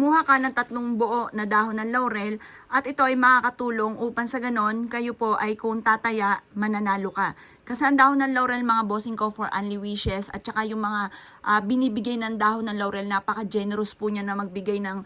kumuha ka ng 3 buo na dahon ng laurel at ito ay makakatulong upang sa ganon kayo po ay kung tataya, mananalo ka. Kasi ang dahon ng laurel mga bossing ko for only wishes at saka yung mga binibigay ng dahon ng laurel, napaka-generous po niya na magbigay ng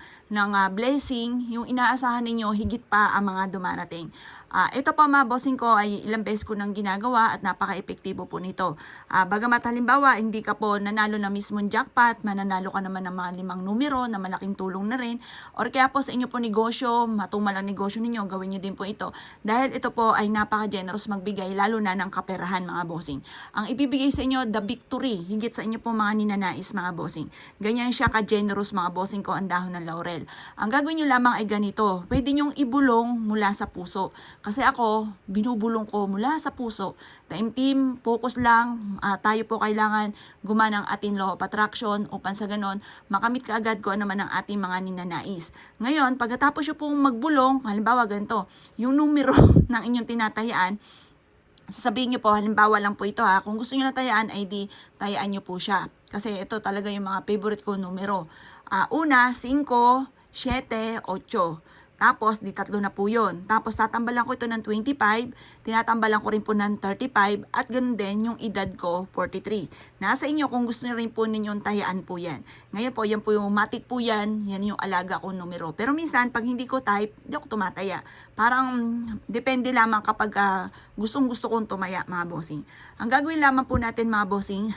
blessing. Yung inaasahan ninyo, higit pa ang mga dumarating. Ito pa mga bossing ko ay ilang beses ko nang ginagawa at napaka-epektibo po nito. Bagamat halimbawa hindi ka po nanalo na mismong jackpot, mananalo ka naman ng mga 5 numero na malaking tulong na rin. Or kaya po sa inyo po negosyo, matumal ang negosyo ninyo, gawin nyo din po ito. Dahil ito po ay napaka-generous magbigay lalo na ng kaperahan mga bossing. Ang ibibigay sa inyo, the victory, higit sa inyo po mga ninanais mga bossing. Ganyan siya ka-generous mga bossing ko ang dahon ng laurel. Ang gagawin nyo lamang ay ganito, pwede nyong ibulong mula sa puso. Kasi ako, binubulong ko mula sa puso. Taimtim, focus lang, tayo po kailangan gumana ng ating law of attraction upang sa ganon, makamit ka agad kung ano man ang ating mga ninanais. Ngayon, pagkatapos nyo pong magbulong, halimbawa ganito, yung numero ng inyong tinatayaan, sasabihin nyo po, halimbawa lang po ito kung gusto nyo na tayaan, ay di tayaan nyo po siya. Kasi ito talaga yung mga favorite ko numero. Una, 5, 7, 8. Tapos, di 3 na po yun. Tapos, tatambalan ko ito ng 25, tinatambalan ko rin po ng 35, at ganun din yung edad ko, 43. Nasa inyo kung gusto nyo rin po ninyong tayaan po yan. Ngayon po, yan po yung matik po yan yung alaga ko numero. Pero minsan, pag hindi ko type, di ako tumataya. Parang, depende lamang kapag gustong gusto kong tumaya, mga bossing. Ang gagawin lamang po natin, mga bossing,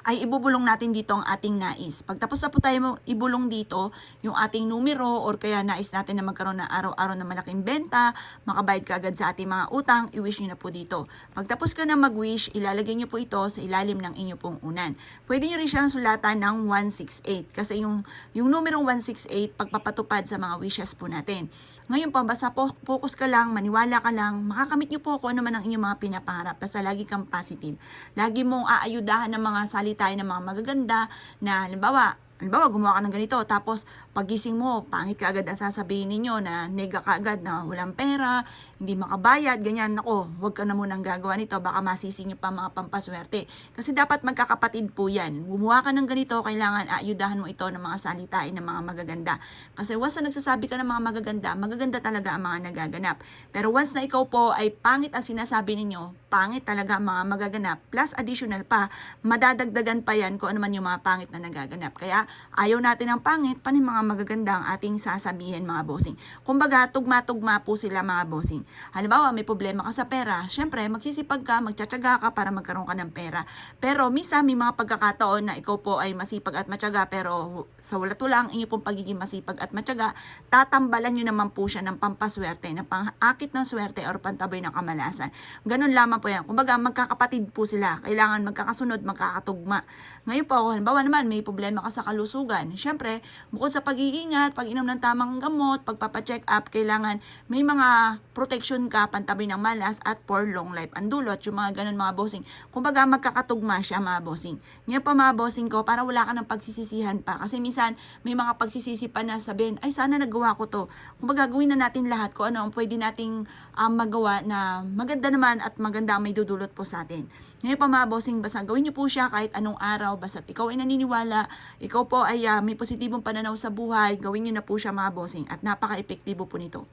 ay ibubulong natin dito ang ating nais. Pagtapos na po tayo ibulong dito yung ating numero or kaya nais natin na magkaroon ng araw-araw na malaking benta, makabayad ka agad sa ating mga utang, i-wish nyo na po dito. Pagtapos ka na mag-wish, ilalagay nyo po ito sa ilalim ng inyo pong unan. Pwede nyo rin siyang sulatan ng 168 kasi yung numerong 168 pagpapatupad sa mga wishes po natin. Ngayon po, basta focus ka lang, maniwala ka lang, makakamit nyo po kung ano man ang inyong mga pinapangarap. Basta lagi kang positive. Lagi mong aayudahan ng mga salita ng mga magaganda na halimbawa gumawa ka ng ganito, tapos pagising mo, pangit ka agad ang sasabihin ninyo na nega ka agad na walang pera, hindi makabayad, ganyan, nako, huwag ka na munang gagawa nito, baka masisi nyo pa mga pampaswerte. Kasi dapat magkakapatid po yan. Gumawa ka ng ganito, kailangan aayudahan mo ito ng mga salitain ng mga magaganda. Kasi once na nagsasabi ka ng mga magaganda, magaganda talaga ang mga nagaganap. Pero once na ikaw po ay pangit ang sinasabi ninyo, pangit talaga ang mga magaganap, plus additional pa, madadagdagan pa yan kung ano man yung mga pangit na nagaganap. Kaya ayaw natin ng pangit, paano mga magaganda ang ating sasabihin mga bossing. Kumbaga, tugma-tugma po sila mga bossing. Halimbawa, may problema ka sa pera, syempre, magsisipag ka, magtsatsaga ka para magkaroon ka ng pera. Pero, minsan, may mga pagkakataon na ikaw po ay masipag at matyaga, pero sa walat-ulang, inyo pong pagiging masipag at matyaga, tatambalan nyo naman po siya ng pampaswerte, ng pang-akit ng swerte or pantabay ng kamalasan. Ganun lamang po yan. Kumbaga, magkakapatid po sila. Kailangan magkakasunod, magkakatugma. Ngayon po, halimbawa naman, may problema ka sa kalusugan. Siyempre, bukod sa pag-iingat, pag-inom ng tamang gamot, pagpapacheck up, kailangan may mga protection ka, pantabi ng malas, at for long life ang dulot, yung mga ganun mga bossing. Kumbaga, magkakatugma siya mga bossing. Ngayon pa mga bossing ko, para wala ka ng pagsisisihan pa. Kasi minsan, may mga pagsisisi pa na sabihin, ay sana nagawa ko to. Kumbaga, gawin na natin lahat kung ano ang pwede nating magawa na maganda naman at maganda ang may dudulot po sa atin. Ngayon pa mga bossing, basta gawin nyo po siya kahit anong araw, basta ikaw ay naniniwala, ikaw po ay may positibong pananaw sa buhay, gawin nyo na po siya mga bossing at napaka-epektibo po nito.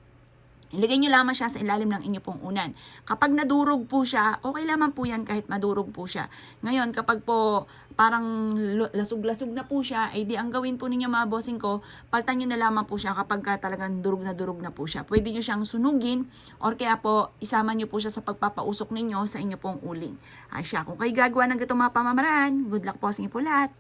Ilagay nyo lamang siya sa ilalim ng inyo pong unan. Kapag nadurog po siya, okay lamang po yan kahit madurog po siya. Ngayon, kapag po parang lasug-lasug na po siya, ay di ang gawin po ninyo mga bossing ko, paltan nyo na lamang po siya kapag talagang durog na po siya. Pwede nyo siyang sunugin or kaya po isama nyo po siya sa pagpapausok ninyo sa inyo pong uling. Siya, kung kayo gagawa ng gatong mga pamamaraan, good luck po sa inyo po lahat.